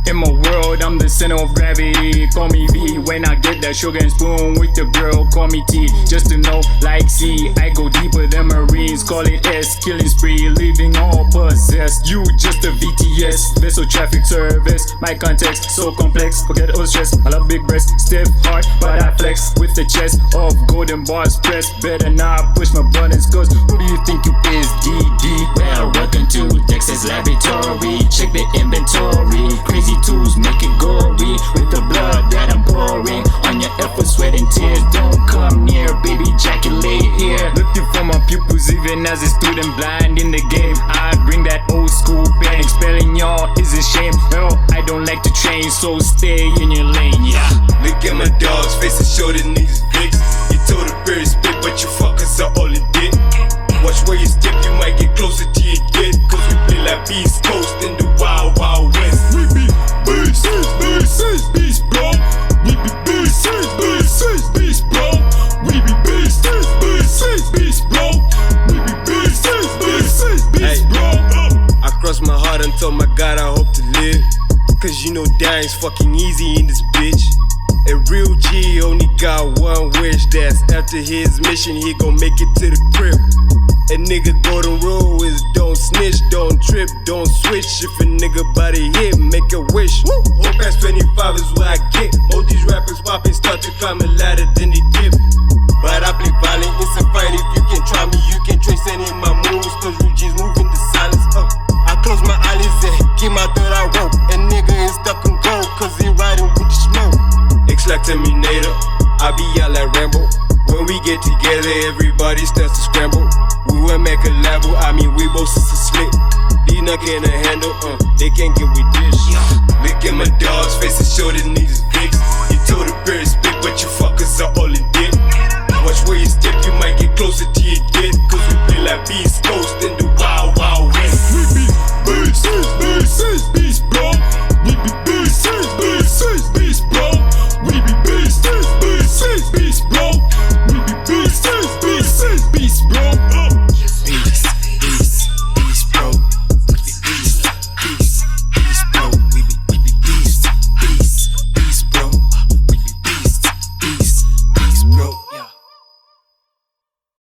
In my world, I'm the center of gravity. Call me V when I get that sugar and spoon with the girl. Call me T, just to know, like C. I go deeper than Marines. Call it S, killing spree, leaving all possessed. You just a VTS, vessel traffic service. My context so complex, forget all stress. I love big breasts, stiff heart, but I flex with the chest of golden bars pressed. Better not push my buttons, cause who do you think you is, DD? Well, welcome to Dexter's Laboratory. Check the inventory. Crazy tools make it gory with the blood that I'm pouring on your effort, sweat and tears. Don't come near, baby, ejaculate here. Looking for my pupils even as a student blind in the game. I bring that old school pain. Expelling y'all is a shame. Well, I don't like to train, so stay in your lane, yeah. Look at my dog's face and show the niggas fix. You told a bird spit, but you fuckers are all in dick. Watch where you step, you might get closer to your death. Cause we play like Beast Coast in the Wild Wild West. We be beast, bro. We be beast, bro. We be beast, bro. We be beast, bro. I cross my heart and told my God I hope to live. Cause you know dying's fucking easy in this bitch. A real G only got one wish, that's after his mission he gon' make it to the crib. A nigga golden rule is don't snitch, don't trip, don't switch. If a nigga body hit, make a wish. Whole past 25 is what I get. All these rappers popping start to climb a ladder, then they dip. But I play violent, it's a fight. If you can try me, you can trace any of my moves. Cause real G's move in the silence. I close my eyelids and keep my third eye rope. A nigga is stuck in gold, cause he riding with the smoke. X like Terminator, I be out like Rambo. When we get together, everybody starts to scramble. We will make a level, I mean we both is a split. These not can handle, they can't get with this. Look at my dog's face and show the niggas fix. You told the bird spit, but you fuckers are all in dick. Watch where you step, you might get closer to your death. Cause we play like Beast Coast.